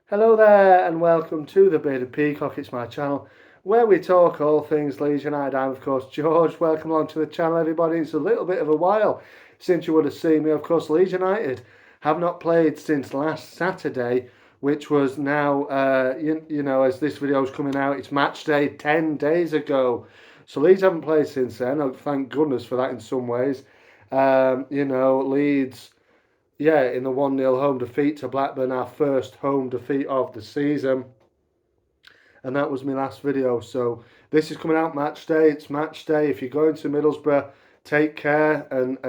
Hello there and welcome to the Bearded Peacock. It's my channel where we talk all things Leeds United. I'm of course George. Welcome along to the channel everybody. It's a little bit of a while since you would have seen me. Of course Leeds United have not played since last Saturday, which was now, as this video is coming out, it's match day 10 days ago. So Leeds haven't played since then. Oh, thank goodness for that in some ways. Leeds, yeah, in the 1-0 home defeat to Blackburn, our first home defeat of the season. And that was my last video. So this is coming out match day. It's match day. If you're going to Middlesbrough, take care. And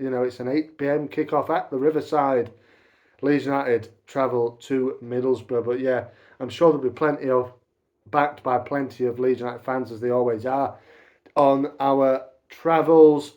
it's an 8 p.m. kickoff at the Riverside. Leeds United travel to Middlesbrough. But yeah, I'm sure there'll be backed by plenty of Leeds United fans, as they always are, on our travels.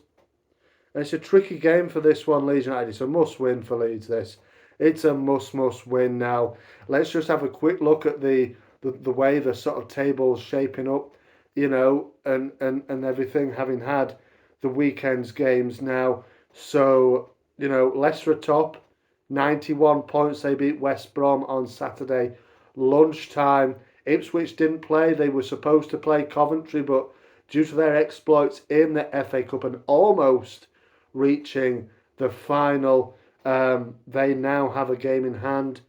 It's a tricky game for this one, Leeds United. It's a must-win for Leeds, this. It's a must-win now. Let's just have a quick look at the way the sort of table's shaping up, and everything, having had the weekend's games now. So, Leicester are top, 91 points. They beat West Brom on Saturday lunchtime. Ipswich didn't play. They were supposed to play Coventry, but due to their exploits in the FA Cup and almost reaching the final, they now have a game in hand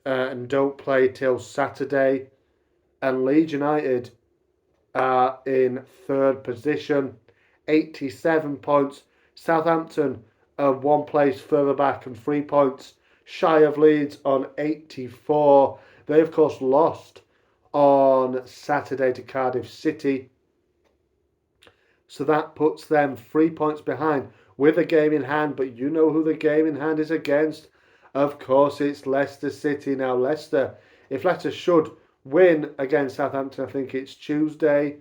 and don't play till Saturday. And Leeds United are in third position, 87 points. Southampton are one place further back and 3 points shy of Leeds on 84. They, of course, lost on Saturday to Cardiff City. So that puts them 3 points behind with a game in hand. But you know who the game in hand is against? Of course, it's Leicester City. Now, if Leicester should win against Southampton, I think it's Tuesday.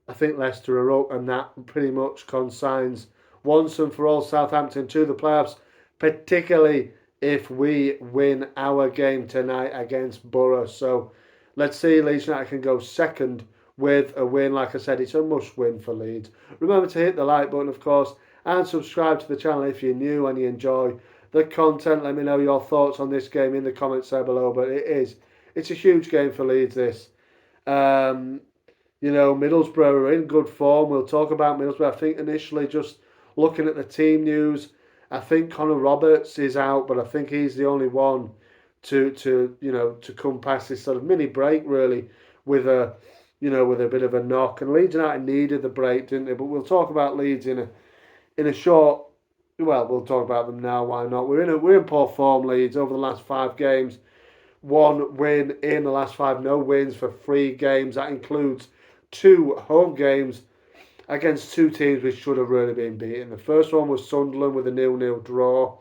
I think Leicester are up, and that pretty much consigns once and for all Southampton to the playoffs, particularly if we win our game tonight against Boro. So let's see, Leeds United can go second with a win. Like I said, it's a must win for Leeds. Remember to hit the like button, of course, and subscribe to the channel if you're new and you enjoy the content. Let me know your thoughts on this game in the comments there below. But it's a huge game for Leeds, this. Middlesbrough are in good form. We'll talk about Middlesbrough. I think initially, just looking at the team news, I think Connor Roberts is out, but I think he's the only one to come past this sort of mini break, really, with a bit of a knock. And Leeds United needed the break, didn't they? But we'll talk about Leeds in a short. Well, we'll talk about them now. Why not? We're in poor form, Leeds, over the last 5 games. 1 win in the last 5. No wins for 3 games. That includes 2 home games against 2 teams which should have really been beaten. The first one was Sunderland with a 0-0 draw,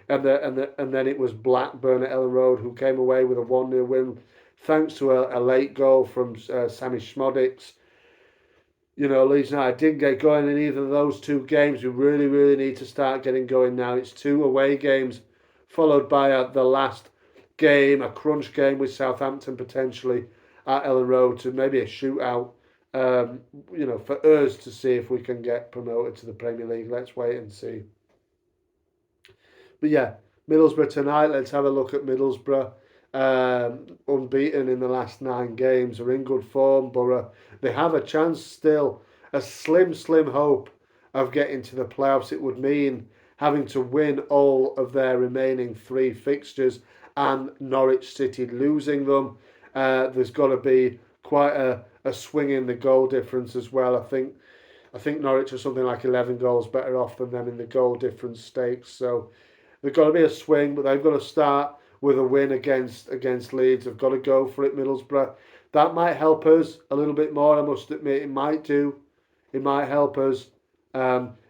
and then it was Blackburn at Ellen Road who came away with a 1-0 win thanks to a late goal from Sammy Schmodics. Leeds United didn't get going in either of those 2 games. We really, really need to start getting going now. It's 2 away games, followed by the last game, a crunch game with Southampton potentially at Ellen Road, to maybe a shootout. For us to see if we can get promoted to the Premier League. Let's wait and see. But yeah, Middlesbrough tonight. Let's have a look at Middlesbrough. Unbeaten in the last 9 games. Are in good form. Boro, they have a chance still, a slim hope of getting to the playoffs. It would mean having to win all of their remaining 3 fixtures and Norwich City losing them. There's got to be quite a swing in the goal difference as well. I think Norwich are something like 11 goals better off than them in the goal difference stakes. So there's got to be a swing, but they've got to start with a win against Leeds. They've got to go for it, Middlesbrough. That might help us a little bit more, I must admit. It might do. It might help us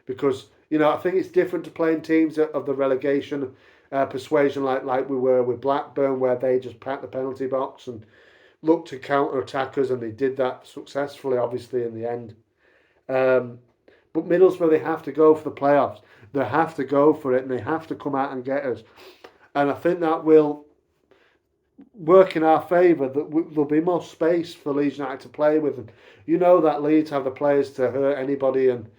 because, I think it's different to playing teams of the relegation persuasion like we were with Blackburn, where they just packed the penalty box and looked to counter-attack us, and they did that successfully, obviously, in the end. But Middlesbrough, they have to go for the playoffs. They have to go for it, and they have to come out and get us. And I think that will work in our favour, that there'll be more space for Leeds United to play with. And that Leeds have the players to hurt anybody, and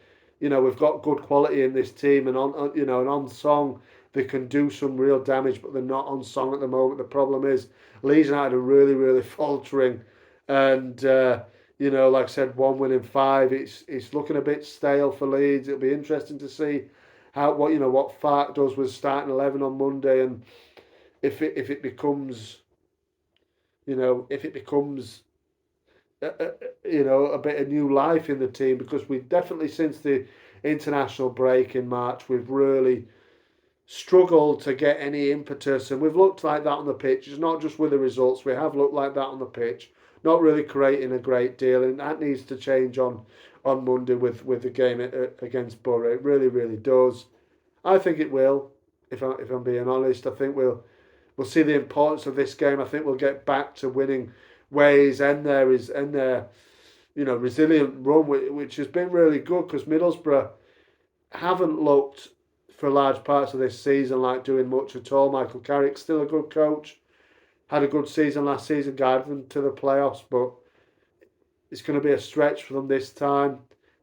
we've got good quality in this team. And on song, they can do some real damage, but they're not on song at the moment. The problem is Leeds United are really, really faltering, and like I said, 1 win in 5. It's looking a bit stale for Leeds. It'll be interesting to see what Farke does with starting 11 on Monday, and if it becomes if it becomes a bit of new life in the team, because we definitely, since the international break in March, we've really struggled to get any impetus, and we've looked like that on the pitch. It's not just with the results; we have looked like that on the pitch, not really creating a great deal, and that needs to change on Monday with the game against Boro. It really, really does. I think it will. If I'm being honest, I think we'll see the importance of this game. I think we'll get back to winning ways, and their resilient run, which has been really good, because Middlesbrough haven't looked for large parts of this season like doing much at all. Michael Carrick's still a good coach, had a good season last season, guided them to the playoffs, but it's going to be a stretch for them this time.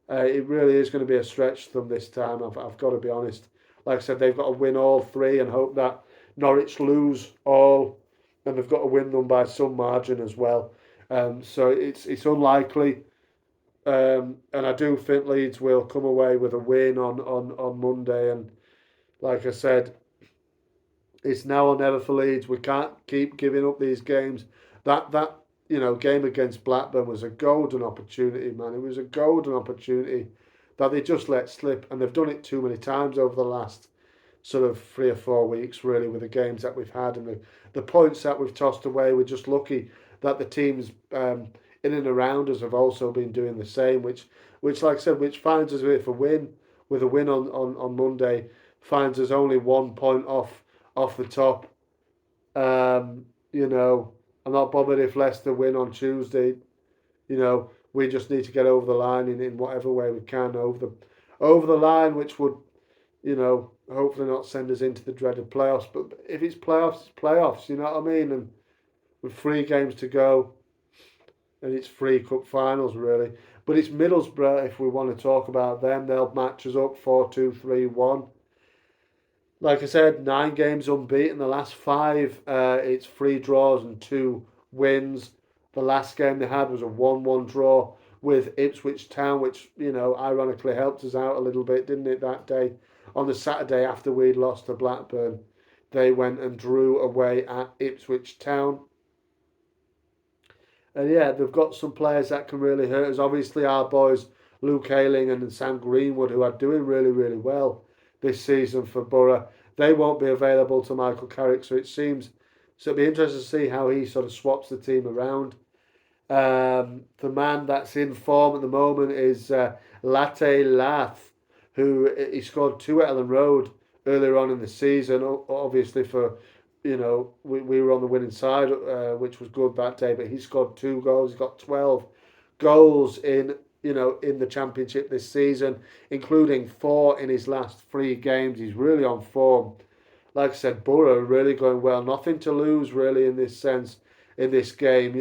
It really is going to be a stretch for them this time. I've got to be honest. Like I said, they've got to win all three and hope that Norwich lose all, and they've got to win them by some margin as well. So it's unlikely, and I do think Leeds will come away with a win on Monday. And like I said, it's now or never for Leeds. We can't keep giving up these games. That game against Blackburn was a golden opportunity, man. It was a golden opportunity that they just let slip, and they've done it too many times over the last sort of 3 or 4 weeks, really, with the games that we've had and the points that we've tossed away. We're just lucky that the teams in and around us have also been doing the same, which like I said, which finds us with a win on Monday, finds us only 1 point off the top. Um, you know, I'm not bothered if Leicester win on Tuesday. We just need to get over the line in whatever way we can over the line, which would hopefully not send us into the dreaded playoffs. But if it's playoffs, it's playoffs. You know what I mean? And with 3 games to go, and it's 3 cup finals really. But it's Middlesbrough. If we want to talk about them, they'll match us up 4-2, 3-1. Like I said, 9 games unbeaten. The last 5, it's 3 draws and 2 wins. The last game they had was a 1-1 draw with Ipswich Town, which, ironically helped us out a little bit, didn't it, that day? On the Saturday after we'd lost to Blackburn, they went and drew away at Ipswich Town. And yeah, they've got some players that can really hurt us. Obviously, our boys, Luke Ayling and Sam Greenwood, who are doing really, really well this season for Boro, they won't be available to Michael Carrick. So it'll be interesting to see how he sort of swaps the team around. The man that's in form at the moment is Latte Lath, who he scored 2 at Ellen Road earlier on in the season. Obviously, we were on the winning side, which was good that day. But he scored 2 goals. He's got 12 goals in the championship this season, including 4 in his last 3 games. He's really on form. Like I said, Boro are really going well. Nothing to lose really in this sense in this game.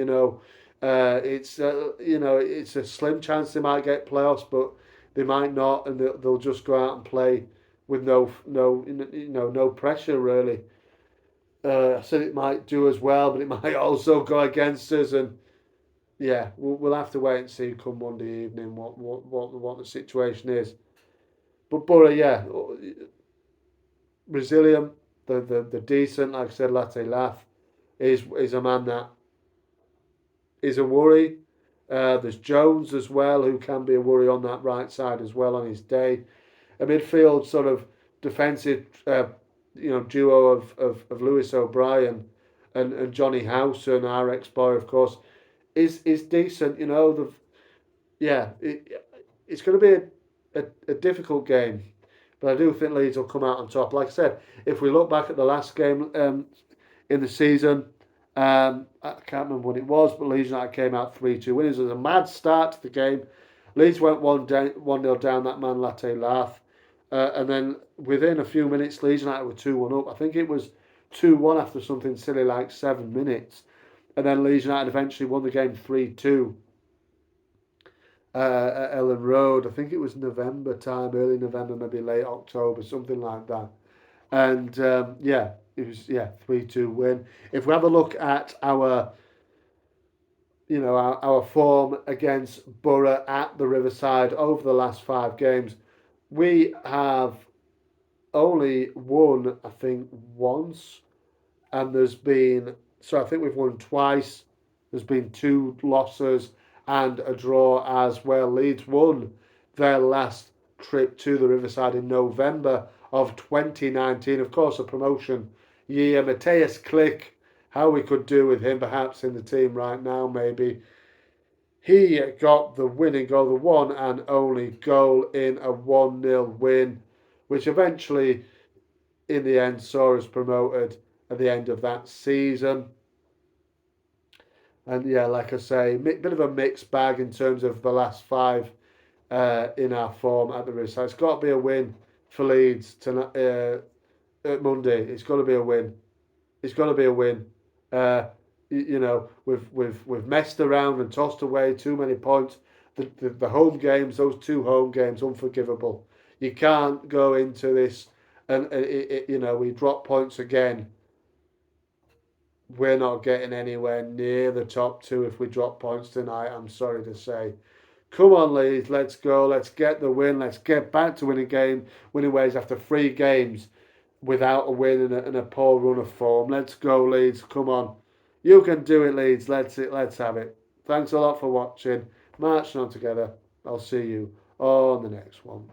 It's a slim chance they might get playoffs, but they might not, and they'll just go out and play with no pressure really. I said it might do as well, but it might also go against us, and yeah, we'll have to wait and see come Monday evening what the situation is. But Boro, yeah, resilient, the decent, like I said, Latte Laugh is a man that is a worry. There's Jones as well, who can be a worry on that right side as well on his day. A midfield sort of defensive, duo of Lewis O'Brien and Johnny Howson, our ex-boy, of course, is decent. It's going to be a difficult game, but I do think Leeds will come out on top. Like I said, if we look back at the last game in the season, I can't remember what it was, but Leeds United came out 3-2 winners. It was a mad start to the game. Leeds went 1-0 down, that man Latte Lath. And then within a few minutes, Leeds United were 2-1 up. I think it was 2-1 after something silly like 7 minutes. And then Leeds United eventually won the game 3-2 at Ellen Road. I think it was November time, early November, maybe late October, something like that. And yeah, it was 3-2 win. If we have a look at our our form against Boro at the Riverside over the last 5 games, we have only won, I think, once, and I think we've won twice. There's been 2 losses and a draw as well. Leeds won their last trip to the Riverside in November of 2019. Of course, a promotion year. Matthias Klick, how we could do with him perhaps in the team right now, maybe. He got the winning goal, the one and only goal in a 1-0 win, which eventually, in the end, saw us promoted at the end of that season. And yeah, like I say, bit of a mixed bag in terms of the last 5 in our form at the Riverside. So it's got to be a win for Leeds tonight, at Monday. It's got to be a win. It's got to be a win. Uh, we've messed around and tossed away too many points. The home games, those 2 home games, unforgivable. You can't go into this and we drop points again. We're not getting anywhere near the top 2 if we drop points tonight. I'm sorry to say. Come on, Leeds, let's go. Let's get the win. Let's get back to winning ways after 3 games without a win and a poor run of form. Let's go, Leeds. Come on. You can do it, Leeds. Let's have it. Thanks a lot for watching. Marching on together. I'll see you on the next one.